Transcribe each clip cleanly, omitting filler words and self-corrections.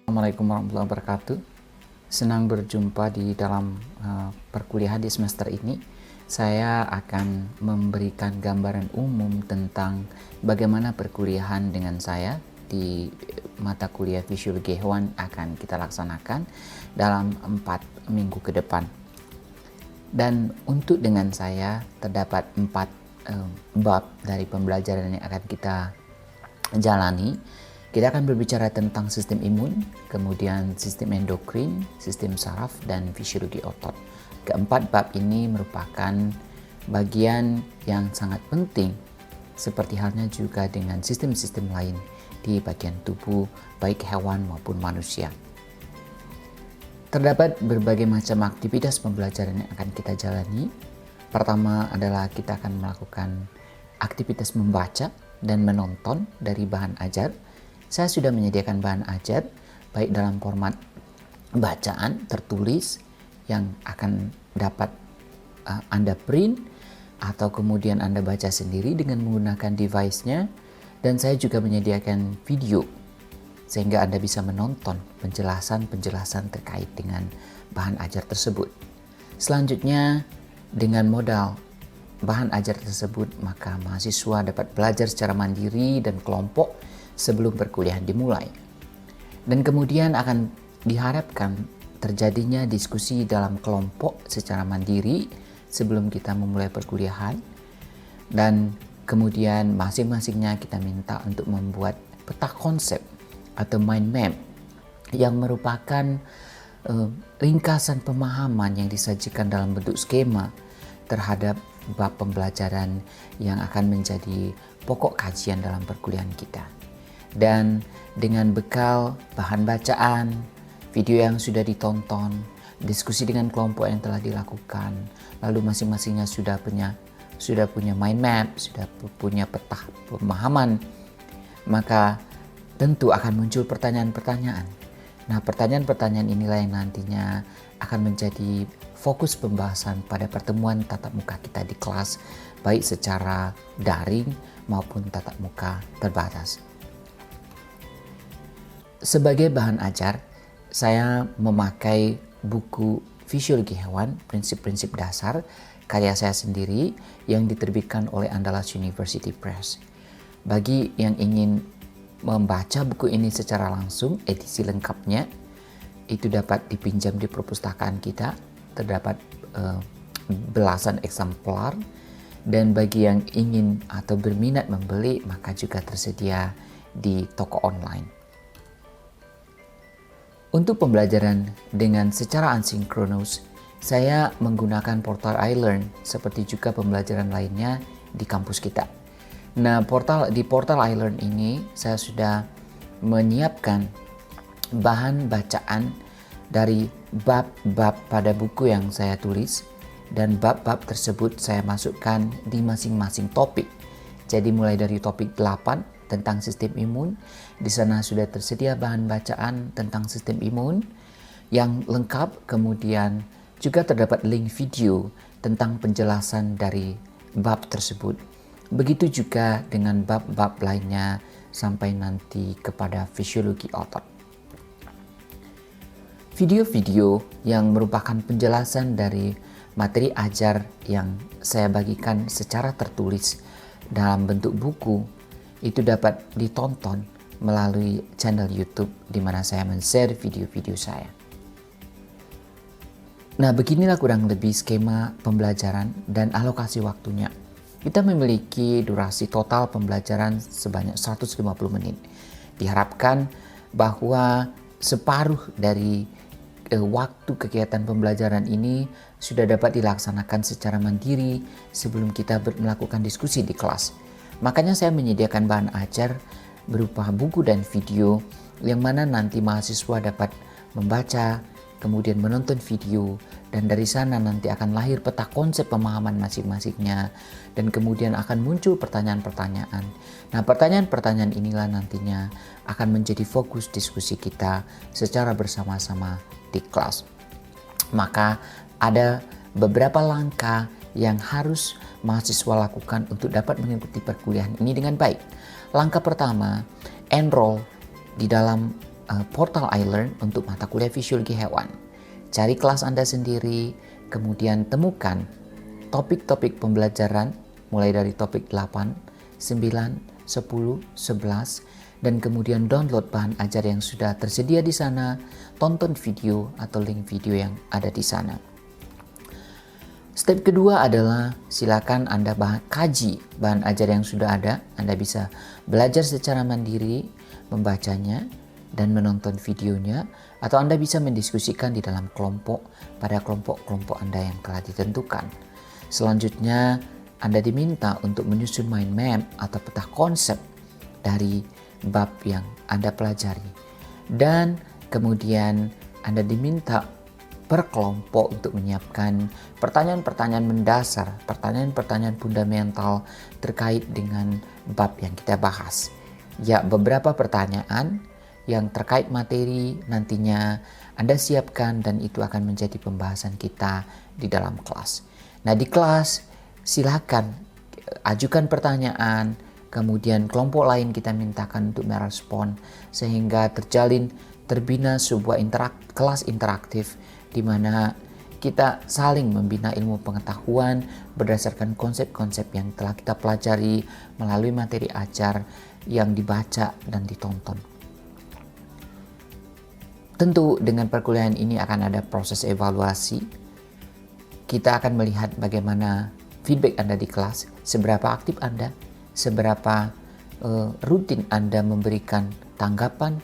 Assalamualaikum warahmatullahi wabarakatuh. Senang berjumpa di dalam perkuliahan di semester ini. Saya akan memberikan gambaran umum tentang bagaimana perkuliahan dengan saya di mata kuliah Fisiologi Hewan akan kita laksanakan dalam 4 minggu ke depan. Dan untuk dengan saya terdapat 4 bab dari pembelajaran yang akan kita jalani. Kita akan berbicara tentang sistem imun, kemudian sistem endokrin, sistem saraf, dan fisiologi otot. Keempat bab ini merupakan bagian yang sangat penting, seperti halnya juga dengan sistem-sistem lain di bagian tubuh, baik hewan maupun manusia. Terdapat berbagai macam aktivitas pembelajaran yang akan kita jalani. Pertama adalah kita akan melakukan aktivitas membaca dan menonton dari bahan ajar. Saya sudah menyediakan bahan ajar baik dalam format bacaan tertulis yang akan dapat Anda print atau kemudian Anda baca sendiri dengan menggunakan device-nya, dan saya juga menyediakan video sehingga Anda bisa menonton penjelasan-penjelasan terkait dengan bahan ajar tersebut. Selanjutnya, dengan modal bahan ajar tersebut, maka mahasiswa dapat belajar secara mandiri dan kelompok sebelum perkuliahan dimulai. Dan kemudian akan diharapkan terjadinya diskusi dalam kelompok secara mandiri sebelum kita memulai perkuliahan. Dan kemudian masing-masingnya kita minta untuk membuat peta konsep atau mind map yang merupakan ringkasan pemahaman yang disajikan dalam bentuk skema terhadap bab pembelajaran yang akan menjadi pokok kajian dalam perkuliahan kita. Dan dengan bekal bahan bacaan, video yang sudah ditonton, diskusi dengan kelompok yang telah dilakukan, lalu masing-masingnya sudah punya mind map, sudah punya peta pemahaman, maka tentu akan muncul pertanyaan-pertanyaan. Nah, pertanyaan-pertanyaan inilah yang nantinya akan menjadi fokus pembahasan pada pertemuan tatap muka kita di kelas, baik secara daring maupun tatap muka terbatas. Sebagai bahan ajar, saya memakai buku Fisiologi Hewan, Prinsip-Prinsip Dasar, karya saya sendiri yang diterbitkan oleh Andalas University Press. Bagi yang ingin membaca buku ini secara langsung, edisi lengkapnya, itu dapat dipinjam di perpustakaan kita, terdapat belasan eksemplar, dan bagi yang ingin atau berminat membeli, maka juga tersedia di toko online. Untuk pembelajaran dengan secara asinkronus, saya menggunakan portal iLearn seperti juga pembelajaran lainnya di kampus kita. Nah, di portal iLearn ini saya sudah menyiapkan bahan bacaan dari bab-bab pada buku yang saya tulis, dan bab-bab tersebut saya masukkan di masing-masing topik. Jadi mulai dari topik 8 tentang sistem imun, di sana sudah tersedia bahan bacaan tentang sistem imun yang lengkap, kemudian juga terdapat link video tentang penjelasan dari bab tersebut. Begitu juga dengan bab-bab lainnya sampai nanti kepada fisiologi otot. Video-video yang merupakan penjelasan dari materi ajar yang saya bagikan secara tertulis dalam bentuk buku itu dapat ditonton melalui channel YouTube di mana saya men-share video-video saya. Nah, beginilah kurang lebih skema pembelajaran dan alokasi waktunya. Kita memiliki durasi total pembelajaran sebanyak 150 menit. Diharapkan bahwa separuh dari waktu kegiatan pembelajaran ini sudah dapat dilaksanakan secara mandiri sebelum kita melakukan diskusi di kelas. Makanya saya menyediakan bahan ajar berupa buku dan video yang mana nanti mahasiswa dapat membaca, kemudian menonton video, dan dari sana nanti akan lahir peta konsep pemahaman masing-masingnya, dan kemudian akan muncul pertanyaan-pertanyaan. Nah, pertanyaan-pertanyaan inilah nantinya akan menjadi fokus diskusi kita secara bersama-sama di kelas. Maka ada beberapa langkah yang harus mahasiswa lakukan untuk dapat mengikuti perkuliahan ini dengan baik. Langkah pertama, enroll di dalam portal iLearn untuk mata kuliah fisiologi hewan. Cari kelas Anda sendiri, kemudian temukan topik-topik pembelajaran mulai dari topik 8, 9, 10, 11, dan kemudian download bahan ajar yang sudah tersedia di sana, tonton video atau link video yang ada di sana. Step kedua adalah silakan Anda kaji bahan ajar yang sudah ada. Anda bisa belajar secara mandiri, membacanya, dan menonton videonya, atau Anda bisa mendiskusikan di dalam kelompok pada kelompok-kelompok Anda yang telah ditentukan. Selanjutnya, Anda diminta untuk menyusun mind map atau peta konsep dari bab yang Anda pelajari. Dan kemudian Anda diminta per kelompok untuk menyiapkan pertanyaan-pertanyaan mendasar, pertanyaan-pertanyaan fundamental terkait dengan bab yang kita bahas. Ya, beberapa pertanyaan yang terkait materi nantinya Anda siapkan dan itu akan menjadi pembahasan kita di dalam kelas. Nah, di kelas silakan ajukan pertanyaan, kemudian kelompok lain kita mintakan untuk merespon sehingga terbina sebuah kelas interaktif di mana kita saling membina ilmu pengetahuan berdasarkan konsep-konsep yang telah kita pelajari melalui materi ajar yang dibaca dan ditonton. Tentu dengan perkuliahan ini akan ada proses evaluasi. Kita akan melihat bagaimana feedback Anda di kelas, seberapa aktif Anda, seberapa rutin Anda memberikan tanggapan,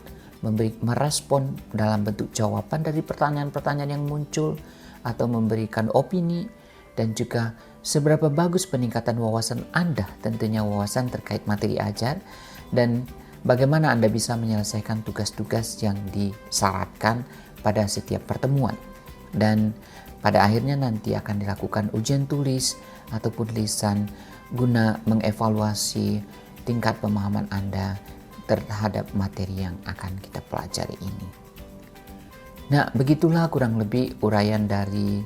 merespon dalam bentuk jawaban dari pertanyaan-pertanyaan yang muncul, atau memberikan opini, dan juga seberapa bagus peningkatan wawasan Anda, tentunya wawasan terkait materi ajar, dan bagaimana Anda bisa menyelesaikan tugas-tugas yang disyaratkan pada setiap pertemuan. Dan pada akhirnya nanti akan dilakukan ujian tulis ataupun lisan guna mengevaluasi tingkat pemahaman Anda terhadap materi yang akan kita pelajari ini. Nah, begitulah kurang lebih uraian dari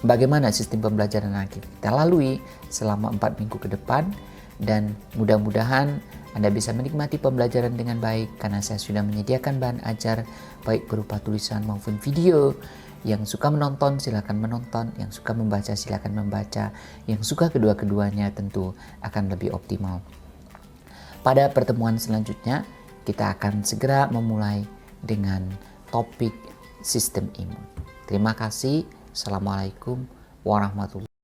bagaimana sistem pembelajaran yang kita lalui selama 4 minggu ke depan, dan mudah-mudahan Anda bisa menikmati pembelajaran dengan baik karena saya sudah menyediakan bahan ajar baik berupa tulisan maupun video. Yang suka menonton silakan menonton, yang suka membaca silakan membaca, yang suka kedua-keduanya tentu akan lebih optimal. Pada pertemuan selanjutnya kita akan segera memulai dengan topik sistem imun. Terima kasih. Assalamualaikum warahmatullahi wabarakatuh.